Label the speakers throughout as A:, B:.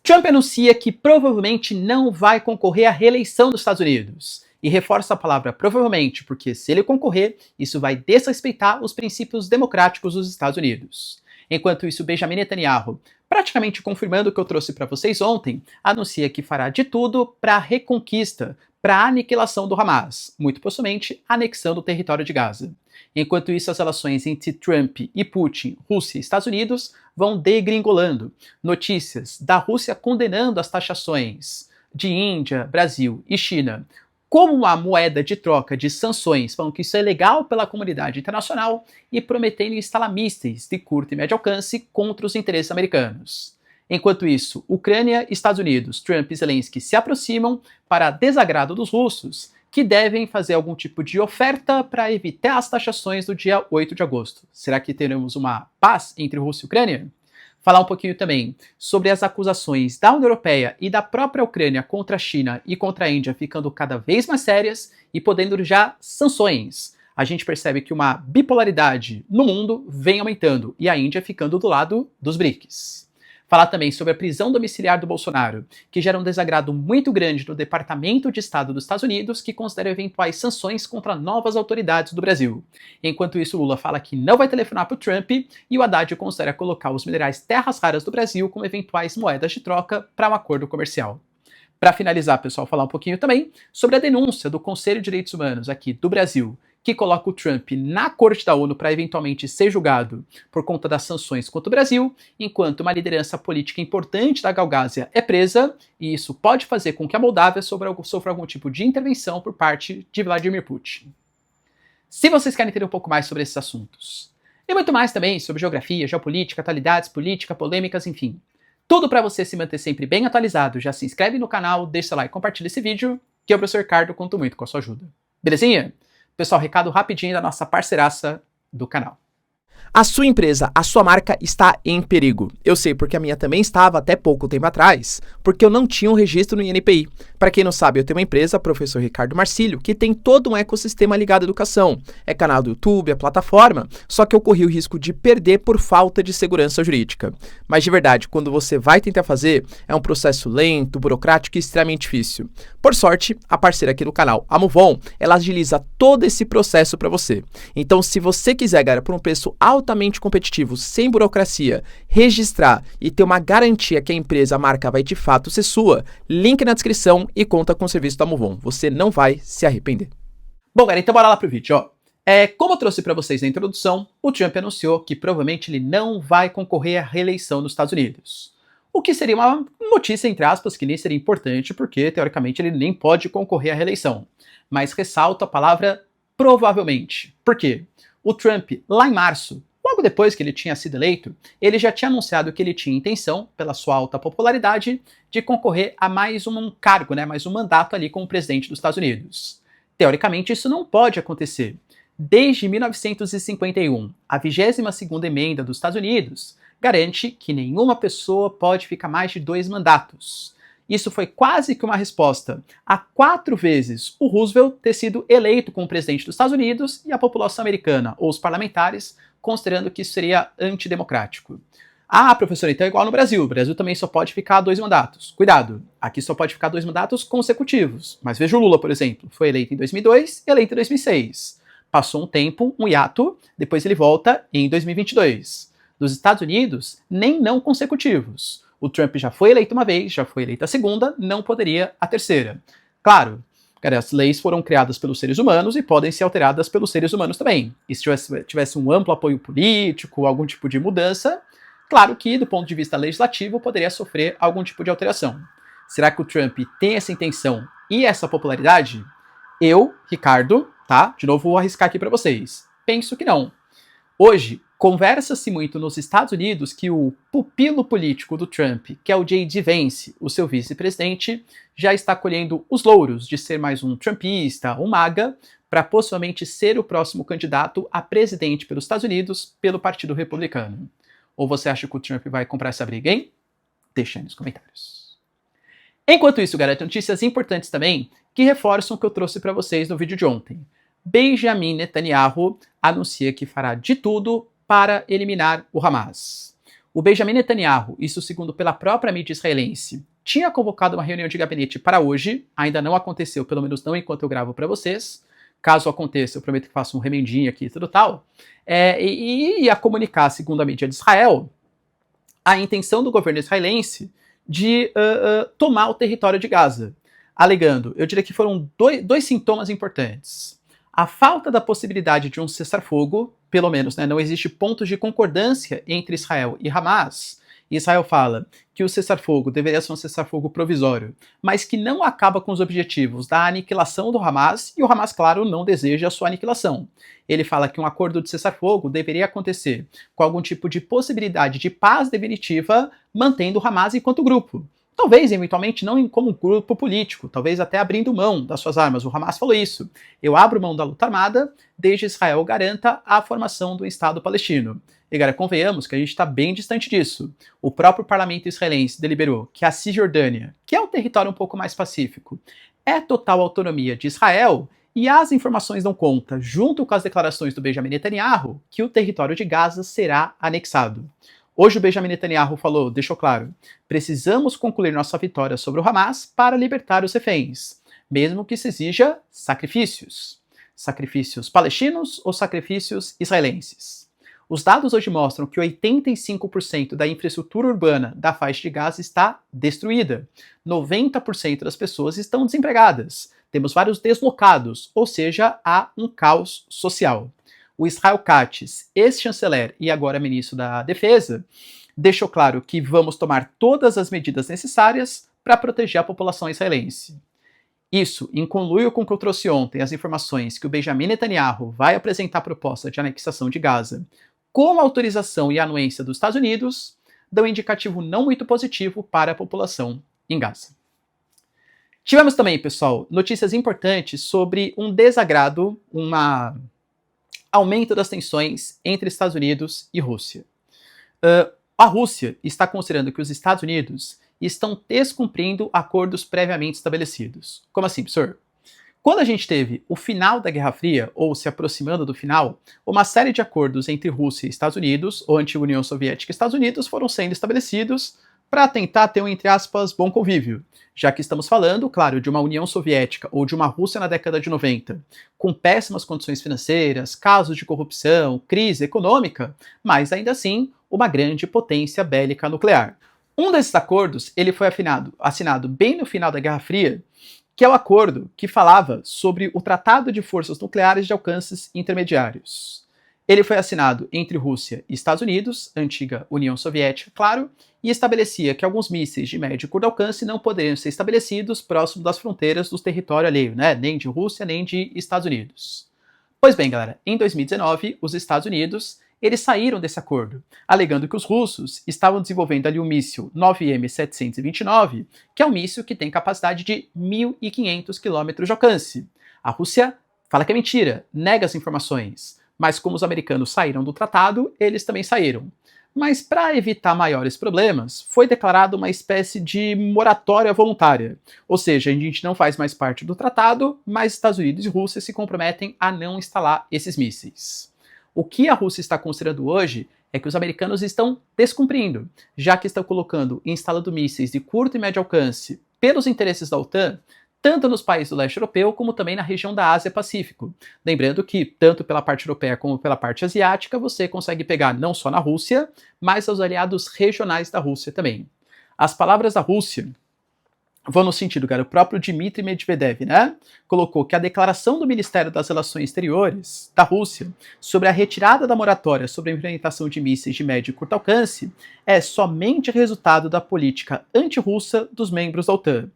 A: Trump anuncia que provavelmente não vai concorrer à reeleição dos Estados Unidos. E reforça a palavra provavelmente, porque se ele concorrer, isso vai desrespeitar os princípios democráticos dos Estados Unidos. Enquanto isso, Benjamin Netanyahu, praticamente confirmando o que eu trouxe para vocês ontem, anuncia que fará de tudo para a reconquista, para a aniquilação do Hamas, muito possivelmente anexando o território de Gaza. Enquanto isso, as relações entre Trump e Putin, Rússia e Estados Unidos vão degringolando. Notícias da Rússia condenando as taxações de Índia, Brasil e China como uma moeda de troca de sanções, falando que isso é legal pela comunidade internacional e prometendo instalar mísseis de curto e médio alcance contra os interesses americanos. Enquanto isso, Ucrânia, Estados Unidos, Trump e Zelensky se aproximam para desagrado dos russos, que devem fazer algum tipo de oferta para evitar as taxações do dia 8 de agosto. Será que teremos uma paz entre Rússia e Ucrânia? Falar um pouquinho também sobre as acusações da União Europeia e da própria Ucrânia contra a China e contra a Índia ficando cada vez mais sérias e podendo já sanções. A gente percebe que uma bipolaridade no mundo vem aumentando e a Índia ficando do lado dos BRICS. Falar também sobre a prisão domiciliar do Bolsonaro, que gera um desagrado muito grande no Departamento de Estado dos Estados Unidos, que considera eventuais sanções contra novas autoridades do Brasil. Enquanto isso, Lula fala que não vai telefonar para o Trump e o Haddad considera colocar os minerais terras raras do Brasil como eventuais moedas de troca para um acordo comercial. Para finalizar, pessoal, falar um pouquinho também sobre a denúncia do Conselho de Direitos Humanos aqui do Brasil, que coloca o Trump na corte da ONU para eventualmente ser julgado por conta das sanções contra o Brasil, enquanto uma liderança política importante da Gaugásia é presa, e isso pode fazer com que a Moldávia sofra algum tipo de intervenção por parte de Vladimir Putin. Se vocês querem entender um pouco mais sobre esses assuntos, e muito mais também sobre geografia, geopolítica, atualidades, política, polêmicas, enfim, tudo para você se manter sempre bem atualizado, já se inscreve no canal, deixa seu like e compartilha esse vídeo, que eu, professor Ricardo, conto muito com a sua ajuda. Belezinha? Pessoal, recado rapidinho da nossa parceiraça do canal. A sua empresa, a sua marca está em perigo. Eu sei porque a minha também estava até pouco tempo atrás, porque eu não tinha um registro no INPI. Para quem não sabe, eu tenho uma empresa, professor Ricardo Marcílio, que tem todo um ecossistema ligado à educação. É canal do YouTube, é plataforma, só que eu corri o risco de perder por falta de segurança jurídica. Mas de verdade, quando você vai tentar fazer, é um processo lento, burocrático e extremamente difícil. Por sorte, a parceira aqui do canal, a Movon, ela agiliza todo esse processo para você. Então, se você quiser, galera, por um preço altamente competitivo, sem burocracia, registrar e ter uma garantia que a empresa, a marca vai de fato ser sua, link na descrição e conta com o serviço da Movon. Você não vai se arrepender. Bom, galera, então bora lá pro vídeo, ó. Como eu trouxe para vocês na introdução, o Trump anunciou que provavelmente ele não vai concorrer à reeleição nos Estados Unidos. O que seria uma notícia, entre aspas, que nem seria importante, porque, teoricamente, ele nem pode concorrer à reeleição. Mas ressalto a palavra provavelmente. Por quê? O Trump, lá em março, logo depois que ele tinha sido eleito, ele já tinha anunciado que ele tinha intenção, pela sua alta popularidade, de concorrer a mais um cargo, mais um mandato ali como presidente dos Estados Unidos. Teoricamente, isso não pode acontecer. Desde 1951, a 22ª emenda dos Estados Unidos garante que nenhuma pessoa pode ficar mais de 2 mandatos. Isso foi quase que uma resposta a 4 vezes o Roosevelt ter sido eleito como presidente dos Estados Unidos e a população americana, ou os parlamentares, considerando que isso seria antidemocrático. Ah, professor, então é igual no Brasil. O Brasil também só pode ficar 2 mandatos. Cuidado, aqui só pode ficar 2 mandatos consecutivos. Mas veja o Lula, por exemplo, foi eleito em 2002 e eleito em 2006. Passou um tempo, um hiato, depois ele volta em 2022. Dos Estados Unidos, nem não consecutivos. O Trump já foi eleito uma vez, já foi eleito a segunda, não poderia a terceira. Claro, as leis foram criadas pelos seres humanos e podem ser alteradas pelos seres humanos também. E se tivesse um amplo apoio político, algum tipo de mudança, claro que, do ponto de vista legislativo, poderia sofrer algum tipo de alteração. Será que o Trump tem essa intenção e essa popularidade? Eu, Ricardo, tá? De novo, vou arriscar aqui para vocês. Penso que não. Hoje, conversa-se muito nos Estados Unidos que o pupilo político do Trump, que é o J.D. Vance, o seu vice-presidente, já está colhendo os louros de ser mais um trumpista, um MAGA, para possivelmente ser o próximo candidato a presidente pelos Estados Unidos pelo Partido Republicano. Ou você acha que o Trump vai comprar essa briga, hein? Deixa aí nos comentários. Enquanto isso, galera, tem notícias importantes também que reforçam o que eu trouxe para vocês no vídeo de ontem. Benjamin Netanyahu anuncia que fará de tudo para eliminar o Hamas. O Benjamin Netanyahu, isso segundo pela própria mídia israelense, tinha convocado uma reunião de gabinete para hoje, ainda não aconteceu, pelo menos não enquanto eu gravo para vocês. Caso aconteça, eu prometo que faço um remendinho aqui e tudo tal. E ia comunicar, segundo a mídia de Israel, a intenção do governo israelense de tomar o território de Gaza, alegando, eu diria que foram dois sintomas importantes. A falta da possibilidade de um cessar-fogo, pelo menos, né, não existe pontos de concordância entre Israel e Hamas. Israel fala que o cessar-fogo deveria ser um cessar-fogo provisório, mas que não acaba com os objetivos da aniquilação do Hamas, e o Hamas, claro, não deseja a sua aniquilação. Ele fala que um acordo de cessar-fogo deveria acontecer com algum tipo de possibilidade de paz definitiva, mantendo o Hamas enquanto grupo. Talvez, eventualmente, não como um grupo político, talvez até abrindo mão das suas armas. O Hamas falou isso. Eu abro mão da luta armada, desde Israel garanta a formação do Estado palestino. E, galera, convenhamos que a gente está bem distante disso. O próprio parlamento israelense deliberou que a Cisjordânia, que é um território um pouco mais pacífico, é total autonomia de Israel, e as informações dão conta, junto com as declarações do Benjamin Netanyahu, que o território de Gaza será anexado. Hoje o Benjamin Netanyahu falou, deixou claro, precisamos concluir nossa vitória sobre o Hamas para libertar os reféns, mesmo que isso exija sacrifícios. Sacrifícios palestinos ou sacrifícios israelenses. Os dados hoje mostram que 85% da infraestrutura urbana da faixa de Gaza está destruída. 90% das pessoas estão desempregadas. Temos vários deslocados, ou seja, há um caos social. O Israel Katz, ex-chanceler e agora ministro da Defesa, deixou claro que vamos tomar todas as medidas necessárias para proteger a população israelense. Isso, em conluio com o que eu trouxe ontem, as informações que o Benjamin Netanyahu vai apresentar a proposta de anexação de Gaza com autorização e anuência dos Estados Unidos, dão um indicativo não muito positivo para a população em Gaza. Tivemos também, pessoal, notícias importantes sobre um desagrado, aumento das tensões entre Estados Unidos e Rússia. A Rússia está considerando que os Estados Unidos estão descumprindo acordos previamente estabelecidos. Como assim, professor? Quando a gente teve o final da Guerra Fria, ou se aproximando do final, uma série de acordos entre Rússia e Estados Unidos, ou antiga União Soviética e Estados Unidos, foram sendo estabelecidos para tentar ter um, entre aspas, bom convívio. Já que estamos falando, claro, de uma União Soviética ou de uma Rússia na década de 90, com péssimas condições financeiras, casos de corrupção, crise econômica, mas ainda assim uma grande potência bélica nuclear. Um desses acordos ele foi assinado bem no final da Guerra Fria, que é o acordo que falava sobre o Tratado de Forças Nucleares de Alcances Intermediários. Ele foi assinado entre Rússia e Estados Unidos, antiga União Soviética, claro, e estabelecia que alguns mísseis de médio e curto alcance não poderiam ser estabelecidos próximo das fronteiras do território alheio, né? Nem de Rússia, nem de Estados Unidos. Pois bem, galera, em 2019, os Estados Unidos eles saíram desse acordo, alegando que os russos estavam desenvolvendo ali o míssil 9M729, que é um míssil que tem capacidade de 1.500 km de alcance. A Rússia fala que é mentira, nega as informações, mas como os americanos saíram do tratado, eles também saíram. Mas para evitar maiores problemas, foi declarada uma espécie de moratória voluntária. Ou seja, a gente não faz mais parte do tratado, mas Estados Unidos e Rússia se comprometem a não instalar esses mísseis. O que a Rússia está considerando hoje é que os americanos estão descumprindo, já que estão colocando e instalando mísseis de curto e médio alcance pelos interesses da OTAN, tanto nos países do leste europeu como também na região da Ásia-Pacífico. Lembrando que, tanto pela parte europeia como pela parte asiática, você consegue pegar não só na Rússia, mas aos aliados regionais da Rússia também. As palavras da Rússia vão no sentido, cara, o próprio Dmitry Medvedev, né, colocou que a declaração do Ministério das Relações Exteriores da Rússia sobre a retirada da moratória sobre a implementação de mísseis de médio e curto alcance é somente resultado da política anti-russa dos membros da OTAN.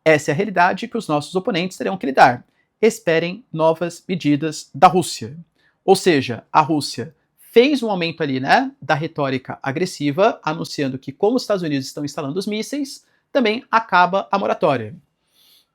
A: Essa é a realidade que os nossos oponentes terão que lidar. Esperem novas medidas da Rússia. Ou seja, a Rússia fez um aumento ali, né, da retórica agressiva, anunciando que como os Estados Unidos estão instalando os mísseis, também acaba a moratória.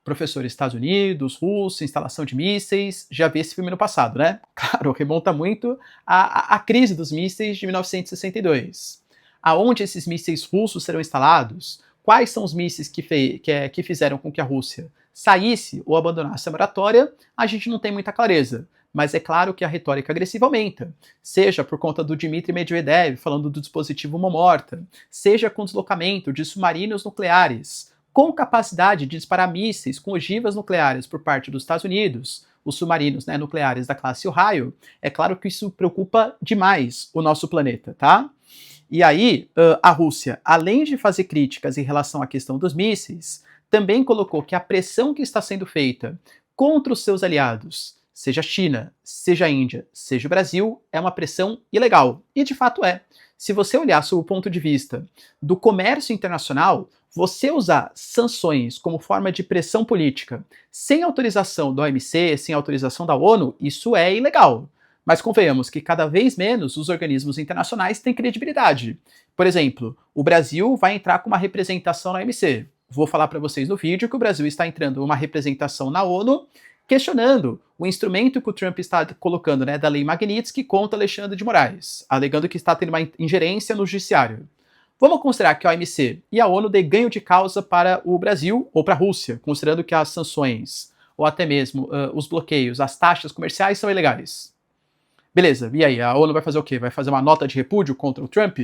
A: Professor, Estados Unidos, Rússia, instalação de mísseis, já vi esse filme no passado, né? Claro, remonta muito à crise dos mísseis de 1962. Aonde esses mísseis russos serão instalados? Quais são os mísseis que fizeram com que a Rússia saísse ou abandonasse a moratória? A gente não tem muita clareza. mas é claro que a retórica agressiva aumenta, seja por conta do Dmitry Medvedev falando do dispositivo Momorta, seja com deslocamento de submarinos nucleares, com capacidade de disparar mísseis com ogivas nucleares por parte dos Estados Unidos, os submarinos, né, nucleares da classe Ohio. É claro que isso preocupa demais o nosso planeta, tá? E aí, a Rússia, além de fazer críticas em relação à questão dos mísseis, também colocou que a pressão que está sendo feita contra os seus aliados, seja a China, seja a Índia, seja o Brasil, é uma pressão ilegal. E de fato é. Se você olhar sob o ponto de vista do comércio internacional, você usar sanções como forma de pressão política sem autorização da OMC, sem autorização da ONU, isso é ilegal. Mas convenhamos que cada vez menos os organismos internacionais têm credibilidade. Por exemplo, o Brasil vai entrar com uma representação na OMC. Vou falar para vocês no vídeo que o Brasil está entrando uma representação na ONU questionando o instrumento que o Trump está colocando, né, da Lei Magnitsky contra Alexandre de Moraes, alegando que está tendo uma ingerência no judiciário. Vamos considerar que a OMC e a ONU dê ganho de causa para o Brasil ou para a Rússia, considerando que as sanções, ou até mesmo os bloqueios, as taxas comerciais são ilegais. Beleza, e aí, a ONU vai fazer o quê? Vai fazer uma nota de repúdio contra o Trump?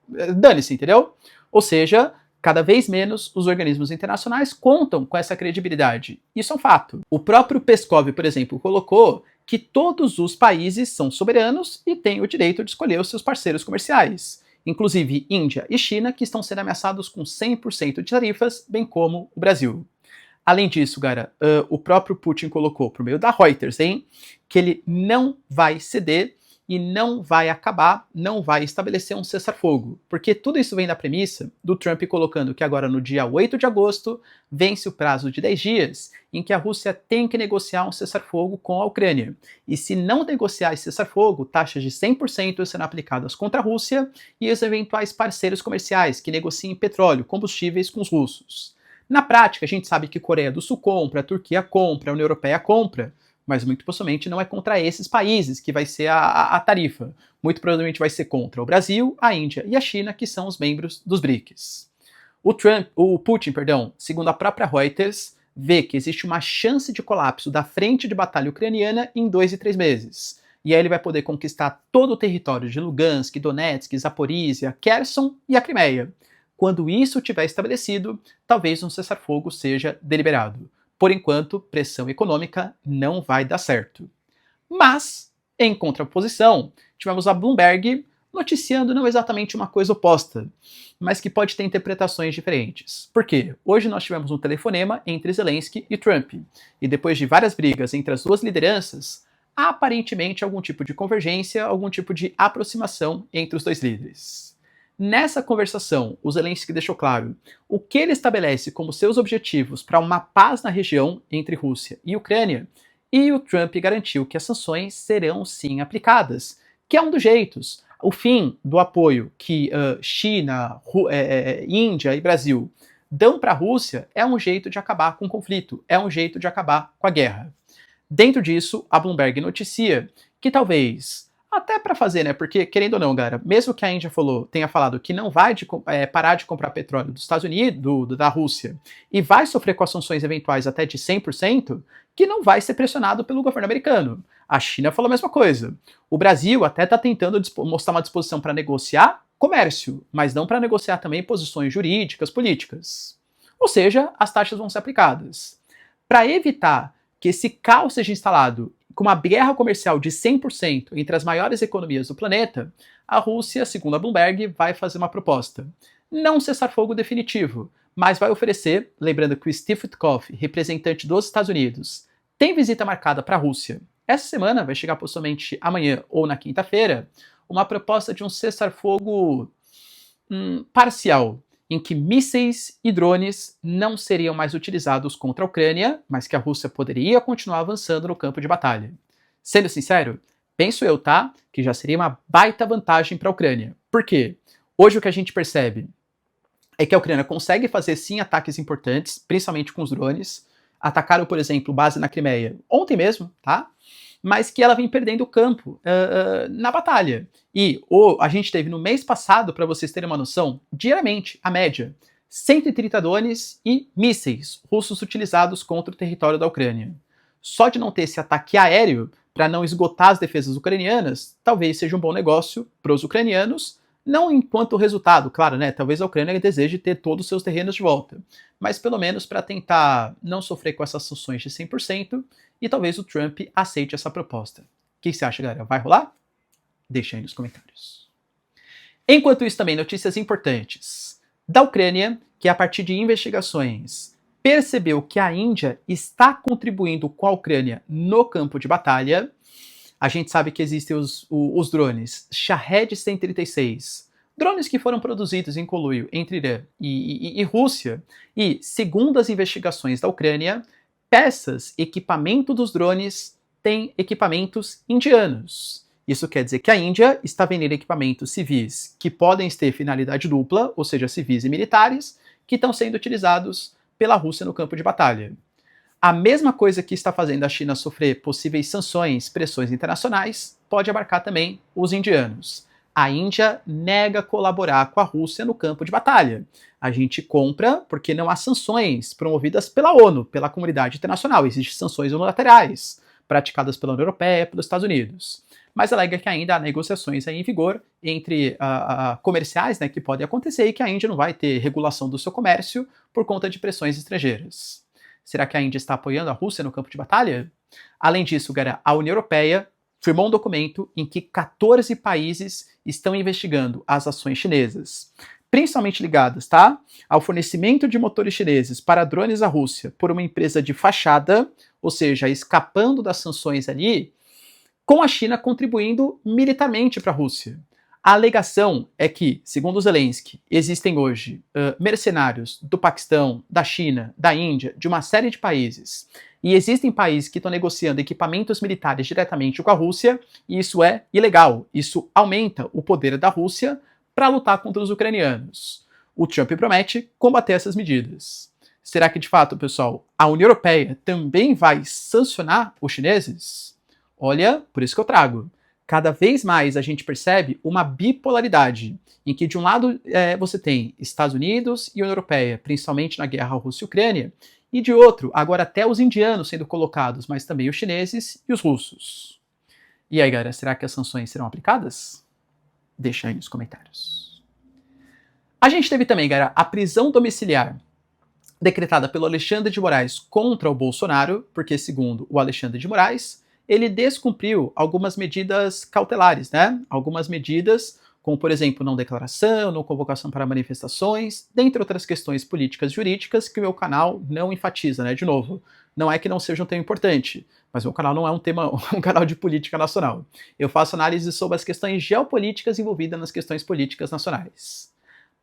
A: Dane-se, entendeu? Ou seja, cada vez menos os organismos internacionais contam com essa credibilidade. Isso é um fato. O próprio Peskov, por exemplo, colocou que todos os países são soberanos e têm o direito de escolher os seus parceiros comerciais, inclusive Índia e China, que estão sendo ameaçados com 100% de tarifas, bem como o Brasil. Além disso, cara, o próprio Putin colocou por meio da Reuters, que ele não vai ceder e não vai acabar, não vai estabelecer um cessar-fogo. Porque tudo isso vem da premissa do Trump colocando que agora no dia 8 de agosto vence o prazo de 10 dias em que a Rússia tem que negociar um cessar-fogo com a Ucrânia. E se não negociar esse cessar-fogo, taxas de 100% serão aplicadas contra a Rússia e os eventuais parceiros comerciais que negociem petróleo, combustíveis com os russos. Na prática, a gente sabe que Coreia do Sul compra, a Turquia compra, a União Europeia compra, mas muito possivelmente não é contra esses países que vai ser a tarifa. Muito provavelmente vai ser contra o Brasil, a Índia e a China, que são os membros dos BRICS. O Putin, segundo a própria Reuters, vê que existe uma chance de colapso da frente de batalha ucraniana em 2 e 3 meses. E aí ele vai poder conquistar todo o território de Lugansk, Donetsk, Zaporizhia, Kherson e a Crimeia. Quando isso tiver estabelecido, talvez um cessar-fogo seja deliberado. Por enquanto, pressão econômica não vai dar certo. Mas, em contraposição, tivemos a Bloomberg noticiando não exatamente uma coisa oposta, mas que pode ter interpretações diferentes. Por quê? Hoje nós tivemos um telefonema entre Zelensky e Trump, e depois de várias brigas entre as duas lideranças, há aparentemente algum tipo de convergência, algum tipo de aproximação entre os dois líderes. Nessa conversação, o Zelensky deixou claro o que ele estabelece como seus objetivos para uma paz na região entre Rússia e Ucrânia, e o Trump garantiu que as sanções serão sim aplicadas, que é um dos jeitos. O fim do apoio que China, Índia e Brasil dão para a Rússia é um jeito de acabar com o conflito, é um jeito de acabar com a guerra. Dentro disso, a Bloomberg noticia que talvez, até para fazer, né? Porque, querendo ou não, galera, mesmo que a Índia tenha falado que não vai parar de comprar petróleo dos Estados Unidos, da Rússia, e vai sofrer com as sanções eventuais até de 100%, que não vai ser pressionado pelo governo americano. A China falou a mesma coisa. O Brasil até está tentando mostrar uma disposição para negociar comércio, mas não para negociar também posições jurídicas, políticas. Ou seja, as taxas vão ser aplicadas. Para evitar que esse caos seja instalado com uma guerra comercial de 100% entre as maiores economias do planeta, a Rússia, segundo a Bloomberg, vai fazer uma proposta. Não cessar fogo definitivo, mas vai oferecer, lembrando que o Steve Witkoff, representante dos Estados Unidos, tem visita marcada para a Rússia. Essa semana, vai chegar possivelmente amanhã ou na quinta-feira, uma proposta de um cessar-fogo parcial, em que mísseis e drones não seriam mais utilizados contra a Ucrânia, mas que a Rússia poderia continuar avançando no campo de batalha. Sendo sincero, penso eu, tá, que já seria uma baita vantagem para a Ucrânia. Por quê? Hoje o que a gente percebe é que a Ucrânia consegue fazer sim ataques importantes, principalmente com os drones. Atacaram, por exemplo, base na Crimeia ontem mesmo, tá? Mas que ela vem perdendo o campo na batalha. E a gente teve no mês passado, para vocês terem uma noção, diariamente, a média, 130 drones e mísseis russos utilizados contra o território da Ucrânia. Só de não ter esse ataque aéreo, para não esgotar as defesas ucranianas, talvez seja um bom negócio para os ucranianos, não enquanto resultado, claro, né? Talvez a Ucrânia deseje ter todos os seus terrenos de volta, mas pelo menos para tentar não sofrer com essas sanções de 100% e talvez o Trump aceite essa proposta. O que você acha, galera? Vai rolar? Deixa aí nos comentários. Enquanto isso, também notícias importantes da Ucrânia, que a partir de investigações percebeu que a Índia está contribuindo com a Ucrânia no campo de batalha. A gente sabe que existem os drones Shahed 136, drones que foram produzidos em conluio entre Irã e Rússia, e, segundo as investigações da Ucrânia, peças, equipamento dos drones têm equipamentos indianos. Isso quer dizer que a Índia está vendendo equipamentos civis que podem ter finalidade dupla, ou seja, civis e militares, que estão sendo utilizados pela Rússia no campo de batalha. A mesma coisa que está fazendo a China sofrer possíveis sanções, pressões internacionais, pode abarcar também os indianos. A Índia nega colaborar com a Rússia no campo de batalha. A gente compra porque não há sanções promovidas pela ONU, pela comunidade internacional. Existem sanções unilaterais praticadas pela União Europeia e pelos Estados Unidos. Mas alega que ainda há negociações aí em vigor entre comerciais, né, que podem acontecer, e que a Índia não vai ter regulação do seu comércio por conta de pressões estrangeiras. Será que a Índia está apoiando a Rússia no campo de batalha? Além disso, galera, a União Europeia firmou um documento em que 14 países estão investigando as ações chinesas, principalmente ligadas, tá, ao fornecimento de motores chineses para drones à Rússia por uma empresa de fachada, ou seja, escapando das sanções ali, com a China contribuindo militarmente para a Rússia. A alegação é que, segundo Zelensky, existem hoje mercenários do Paquistão, da China, da Índia, de uma série de países, e existem países que estão negociando equipamentos militares diretamente com a Rússia, e isso é ilegal. Isso aumenta o poder da Rússia para lutar contra os ucranianos. O Trump promete combater essas medidas. Será que, de fato, pessoal, a União Europeia também vai sancionar os chineses? Olha, por isso que eu trago. Cada vez mais a gente percebe uma bipolaridade, em que de um lado você tem Estados Unidos e União Europeia, principalmente na guerra Rússia e Ucrânia, e de outro, agora até os indianos sendo colocados, mas também os chineses e os russos. E aí, galera, será que as sanções serão aplicadas? Deixa aí nos comentários. A gente teve também, galera, a prisão domiciliar decretada pelo Alexandre de Moraes contra o Bolsonaro, porque, segundo o Alexandre de Moraes, ele descumpriu algumas medidas cautelares, né? Algumas medidas, como, por exemplo, não declaração, não convocação para manifestações, dentre outras questões políticas e jurídicas que o meu canal não enfatiza, né? De novo, não é que não seja um tema importante, mas o meu canal não é um canal de política nacional. Eu faço análise sobre as questões geopolíticas envolvidas nas questões políticas nacionais.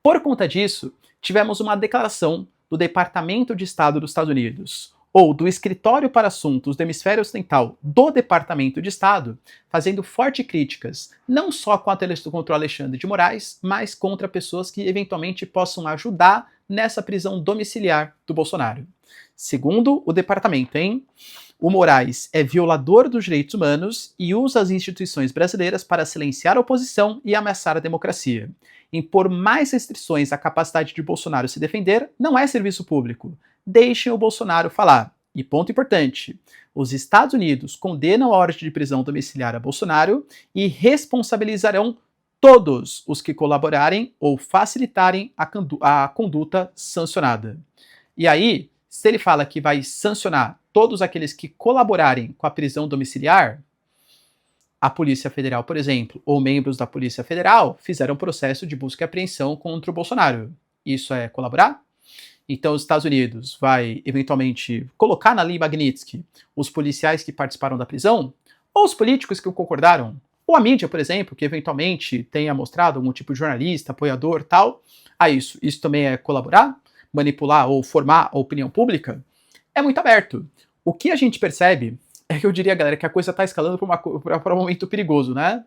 A: Por conta disso, tivemos uma declaração do Departamento de Estado dos Estados Unidos, ou do Escritório para Assuntos do Hemisfério Ocidental do Departamento de Estado, fazendo fortes críticas, não só contra o Alexandre de Moraes, mas contra pessoas que eventualmente possam ajudar nessa prisão domiciliar do Bolsonaro. Segundo o departamento, o Moraes é violador dos direitos humanos e usa as instituições brasileiras para silenciar a oposição e ameaçar a democracia. Impor mais restrições à capacidade de Bolsonaro se defender não é serviço público. Deixem o Bolsonaro falar. E ponto importante, os Estados Unidos condenam a ordem de prisão domiciliar a Bolsonaro e responsabilizarão todos os que colaborarem ou facilitarem a conduta sancionada. E aí, se ele fala que vai sancionar todos aqueles que colaborarem com a prisão domiciliar, a Polícia Federal, por exemplo, ou membros da Polícia Federal fizeram processo de busca e apreensão contra o Bolsonaro. Isso é colaborar? Então, os Estados Unidos vai, eventualmente, colocar na Lei Magnitsky os policiais que participaram da prisão, ou os políticos que concordaram, ou a mídia, por exemplo, que eventualmente tenha mostrado algum tipo de jornalista, apoiador, tal, a isso. Isso também é colaborar? Manipular ou formar a opinião pública? É muito aberto. O que a gente percebe é que eu diria, galera, que a coisa está escalando para um momento perigoso, né?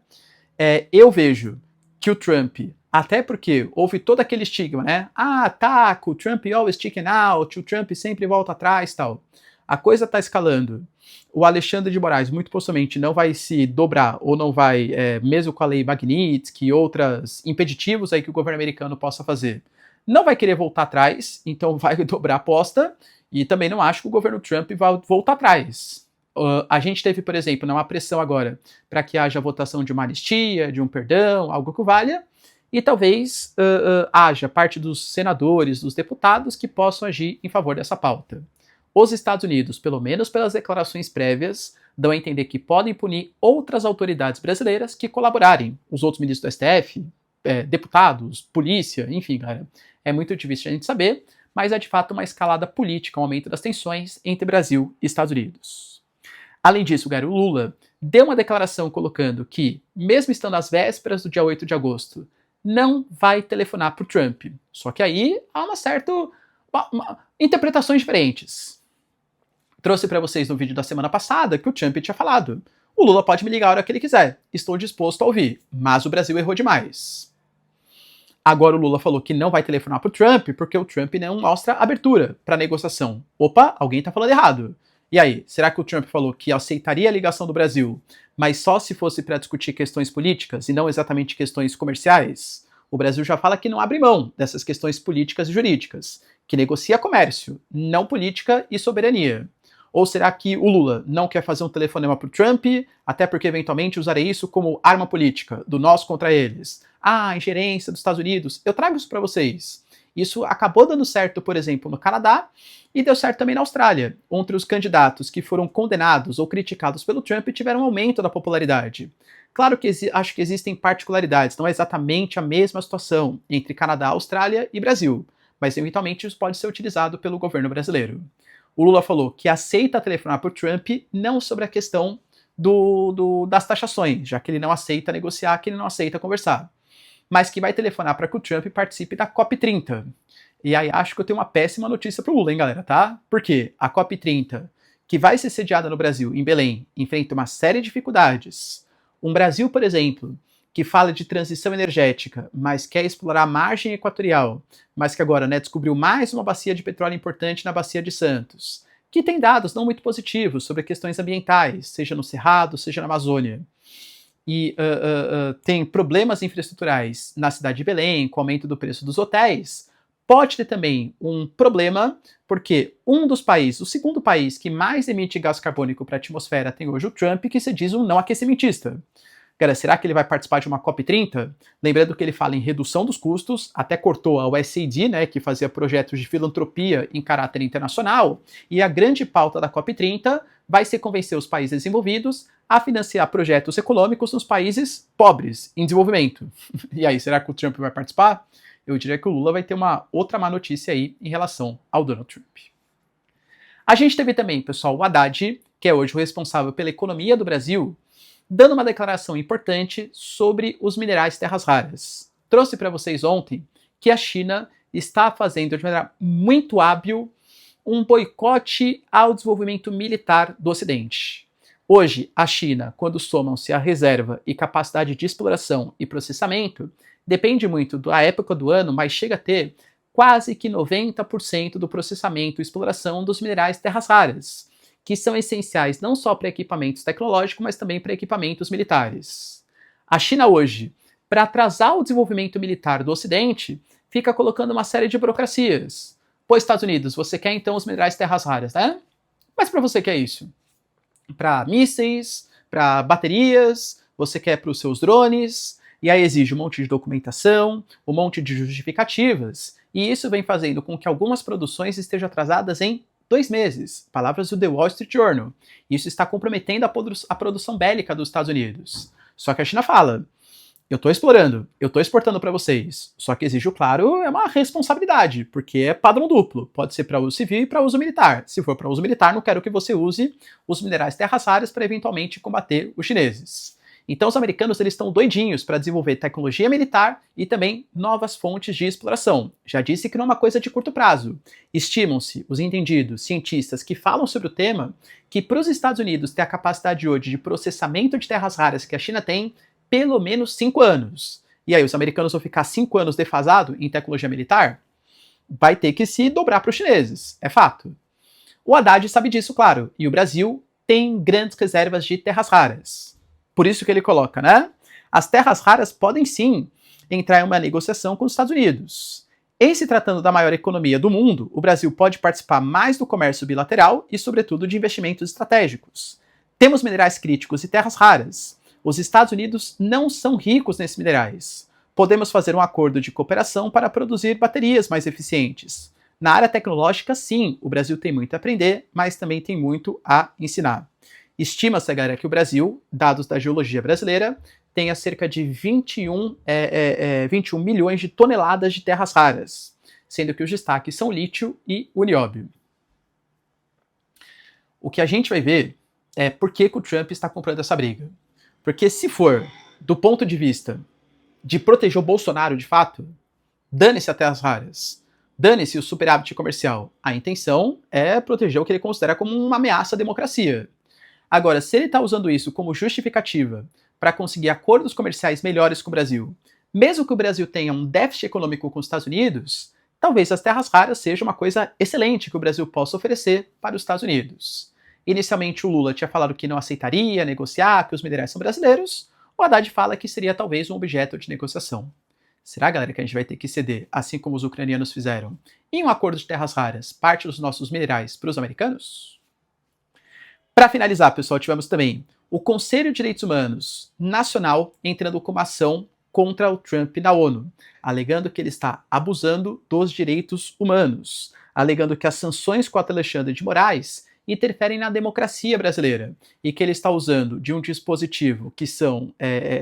A: Eu vejo que o Trump, até porque houve todo aquele estigma, né? Ah, tá, o Trump always chicken out, o Trump sempre volta atrás, tal. A coisa está escalando. O Alexandre de Moraes, muito possivelmente, não vai se dobrar, ou não vai, mesmo com a lei Magnitsky e outros impeditivos aí que o governo americano possa fazer, não vai querer voltar atrás, então vai dobrar a aposta, e também não acho que o governo Trump vai voltar atrás. A gente teve, por exemplo, uma pressão agora para que haja votação de uma anistia, de um perdão, algo que valha, e talvez haja parte dos senadores, dos deputados que possam agir em favor dessa pauta. Os Estados Unidos, pelo menos pelas declarações prévias, dão a entender que podem punir outras autoridades brasileiras que colaborarem. Os outros ministros do STF, deputados, polícia, enfim, cara, é muito difícil a gente saber, mas é de fato uma escalada política, um aumento das tensões entre Brasil e Estados Unidos. Além disso, o Lula deu uma declaração colocando que, mesmo estando às vésperas do dia 8 de agosto, não vai telefonar para o Trump. Só que aí há interpretações diferentes. Trouxe para vocês no vídeo da semana passada que o Trump tinha falado: o Lula pode me ligar a hora que ele quiser, estou disposto a ouvir, mas o Brasil errou demais. Agora o Lula falou que não vai telefonar para o Trump porque o Trump não mostra abertura para negociação. Opa, alguém está falando errado. E aí, será que o Trump falou que aceitaria a ligação do Brasil, mas só se fosse para discutir questões políticas e não exatamente questões comerciais? O Brasil já fala que não abre mão dessas questões políticas e jurídicas, que negocia comércio, não política e soberania. Ou será que o Lula não quer fazer um telefonema para o Trump, até porque eventualmente usarei isso como arma política, do nós contra eles? A ingerência dos Estados Unidos. Eu trago isso para vocês. Isso acabou dando certo, por exemplo, no Canadá, e deu certo também na Austrália, onde os candidatos que foram condenados ou criticados pelo Trump tiveram um aumento da popularidade. Claro que acho que existem particularidades, não é exatamente a mesma situação entre Canadá, Austrália e Brasil, mas eventualmente isso pode ser utilizado pelo governo brasileiro. O Lula falou que aceita telefonar para o Trump não sobre a questão das taxações, já que ele não aceita negociar, que ele não aceita conversar, mas que vai telefonar para que o Trump participe da COP30. E aí acho que eu tenho uma péssima notícia para o Lula, hein, galera, tá? Porque a COP30, que vai ser sediada no Brasil, em Belém, enfrenta uma série de dificuldades. Um Brasil, por exemplo, que fala de transição energética, mas quer explorar a margem equatorial, mas que agora descobriu mais uma bacia de petróleo importante na Bacia de Santos, que tem dados não muito positivos sobre questões ambientais, seja no Cerrado, seja na Amazônia. E tem problemas infraestruturais na cidade de Belém, com o aumento do preço dos hotéis. Pode ter também um problema, porque um dos países, o segundo país que mais emite gás carbônico para a atmosfera tem hoje o Trump, que se diz um não aquecimentista. Cara, será que ele vai participar de uma COP30? Lembrando que ele fala em redução dos custos, até cortou a USAID, que fazia projetos de filantropia em caráter internacional, e a grande pauta da COP30 vai ser convencer os países desenvolvidos a financiar projetos econômicos nos países pobres, em desenvolvimento. E aí, será que o Trump vai participar? Eu diria que o Lula vai ter uma outra má notícia aí em relação ao Donald Trump. A gente teve também, pessoal, o Haddad, que é hoje o responsável pela economia do Brasil, dando uma declaração importante sobre os minerais terras raras. Trouxe para vocês ontem que a China está fazendo de maneira muito hábil um boicote ao desenvolvimento militar do Ocidente. Hoje, a China, quando somam-se a reserva e capacidade de exploração e processamento, depende muito da época do ano, mas chega a ter quase que 90% do processamento e exploração dos minerais terras raras, que são essenciais não só para equipamentos tecnológicos, mas também para equipamentos militares. A China hoje, para atrasar o desenvolvimento militar do Ocidente, fica colocando uma série de burocracias. Pô, Estados Unidos, você quer então os minerais terras raras, né? Mas para você que é isso? Para mísseis, para baterias, você quer para os seus drones, e aí exige um monte de documentação, um monte de justificativas, e isso vem fazendo com que algumas produções estejam atrasadas em 2 meses, palavras do The Wall Street Journal. Isso está comprometendo a produção bélica dos Estados Unidos. Só que a China fala: eu estou explorando, eu estou exportando para vocês. Só que exige, claro, é uma responsabilidade, porque é padrão duplo. Pode ser para uso civil e para uso militar. Se for para uso militar, não quero que você use os minerais terras raras para eventualmente combater os chineses. Então os americanos eles estão doidinhos para desenvolver tecnologia militar e também novas fontes de exploração. Já disse que não é uma coisa de curto prazo. Estimam-se os entendidos, cientistas que falam sobre o tema, que para os Estados Unidos ter a capacidade hoje de processamento de terras raras que a China tem, pelo menos 5 anos. E aí os americanos vão ficar 5 anos defasados em tecnologia militar? Vai ter que se dobrar para os chineses, é fato. O Haddad sabe disso, claro, e o Brasil tem grandes reservas de terras raras. Por isso que ele coloca, as terras raras podem sim entrar em uma negociação com os Estados Unidos. Em se tratando da maior economia do mundo, o Brasil pode participar mais do comércio bilateral e, sobretudo, de investimentos estratégicos. Temos minerais críticos e terras raras. Os Estados Unidos não são ricos nesses minerais. Podemos fazer um acordo de cooperação para produzir baterias mais eficientes. Na área tecnológica, sim, o Brasil tem muito a aprender, mas também tem muito a ensinar. Estima-se, galera, que o Brasil, dados da geologia brasileira, tenha cerca de 21 milhões de toneladas de terras raras, sendo que os destaques são lítio e o nióbio. O que a gente vai ver é por que o Trump está comprando essa briga. Porque se for do ponto de vista de proteger o Bolsonaro de fato, dane-se as terras raras, dane-se o superávit comercial. A intenção é proteger o que ele considera como uma ameaça à democracia. Agora, se ele está usando isso como justificativa para conseguir acordos comerciais melhores com o Brasil, mesmo que o Brasil tenha um déficit econômico com os Estados Unidos, talvez as terras raras seja uma coisa excelente que o Brasil possa oferecer para os Estados Unidos. Inicialmente o Lula tinha falado que não aceitaria negociar, que os minerais são brasileiros. O Haddad fala que seria talvez um objeto de negociação. Será, galera, que a gente vai ter que ceder, assim como os ucranianos fizeram, em um acordo de terras raras, parte dos nossos minerais para os americanos? Para finalizar, pessoal, tivemos também o Conselho de Direitos Humanos Nacional entrando com uma ação contra o Trump na ONU, alegando que ele está abusando dos direitos humanos, alegando que as sanções contra Alexandre de Moraes interferem na democracia brasileira e que ele está usando de um dispositivo que são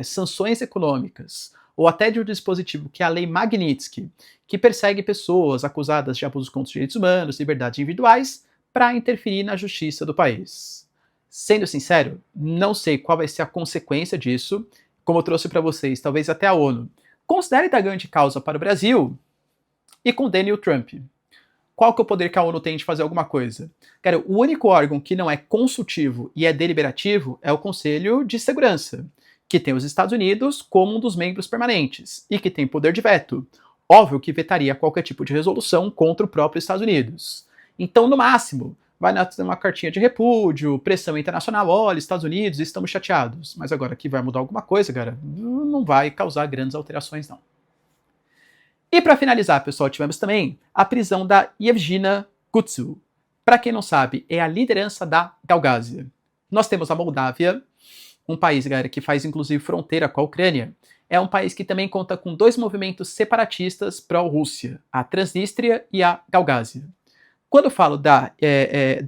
A: sanções econômicas ou até de um dispositivo que é a Lei Magnitsky, que persegue pessoas acusadas de abusos contra os direitos humanos, liberdades individuais, para interferir na justiça do país. Sendo sincero, não sei qual vai ser a consequência disso. Como eu trouxe para vocês, talvez até a ONU considere dar grande causa para o Brasil e condene o Trump. Qual que é o poder que a ONU tem de fazer alguma coisa? Cara, o único órgão que não é consultivo e é deliberativo é o Conselho de Segurança, que tem os Estados Unidos como um dos membros permanentes e que tem poder de veto. Óbvio que vetaria qualquer tipo de resolução contra o próprio Estados Unidos. Então, no máximo, vai ter uma cartinha de repúdio, pressão internacional, olha, Estados Unidos, estamos chateados. Mas agora que vai mudar alguma coisa, cara, não vai causar grandes alterações, não. E para finalizar, pessoal, tivemos também a prisão da Yevgenia Gutsu. Para quem não sabe, é a liderança da Gaugásia. Nós temos a Moldávia, um país, galera, que faz inclusive fronteira com a Ucrânia. É um país que também conta com dois movimentos separatistas pró-Rússia, a Transnistria e a Gaugásia. Quando eu falo da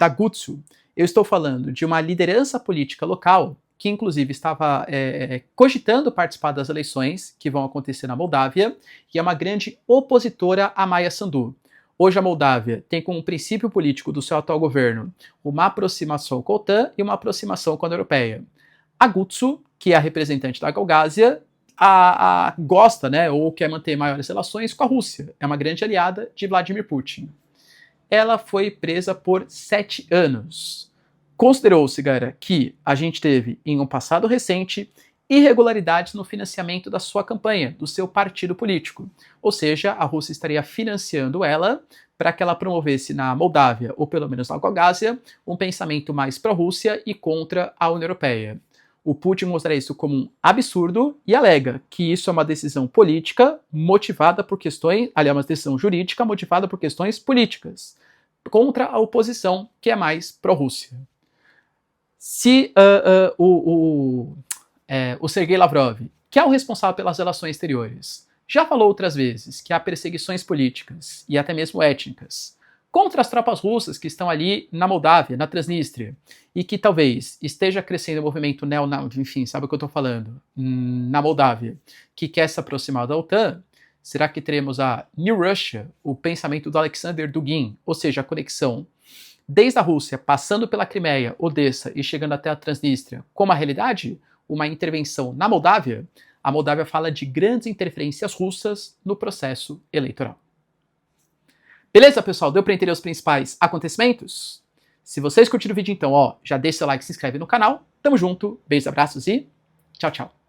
A: Gutsu, eu estou falando de uma liderança política local que inclusive estava cogitando participar das eleições que vão acontecer na Moldávia, e é uma grande opositora a Maia Sandu. Hoje a Moldávia tem como princípio político do seu atual governo uma aproximação com a OTAN e uma aproximação com a União Europeia. A Gutsu, que é a representante da Gaugásia, gosta, né, ou quer manter maiores relações com a Rússia. É uma grande aliada de Vladimir Putin. Ela foi presa por 7 anos. Considerou-se, galera, que a gente teve, em um passado recente, irregularidades no financiamento da sua campanha, do seu partido político. Ou seja, a Rússia estaria financiando ela para que ela promovesse na Moldávia, ou pelo menos na Gaugásia, um pensamento mais pró-Rússia e contra a União Europeia. O Putin considera isso como um absurdo e alega que isso é uma decisão política motivada por questões, aliás, uma decisão jurídica motivada por questões políticas, contra a oposição que é mais pró-Rússia. Se o Sergei Lavrov, que é o responsável pelas relações exteriores, já falou outras vezes que há perseguições políticas e até mesmo étnicas contra as tropas russas que estão ali na Moldávia, na Transnistria, e que talvez esteja crescendo o movimento enfim, sabe o que eu estou falando, na Moldávia, que quer se aproximar da OTAN, será que teremos a New Russia, o pensamento do Alexander Dugin, ou seja, a conexão desde a Rússia, passando pela Crimeia, Odessa e chegando até a Transnistria, como a realidade? Uma intervenção na Moldávia? A Moldávia fala de grandes interferências russas no processo eleitoral. Beleza, pessoal? Deu para entender os principais acontecimentos? Se vocês curtiram o vídeo, então, já deixa seu like, se inscreve no canal. Tamo junto, beijos, abraços e tchau, tchau.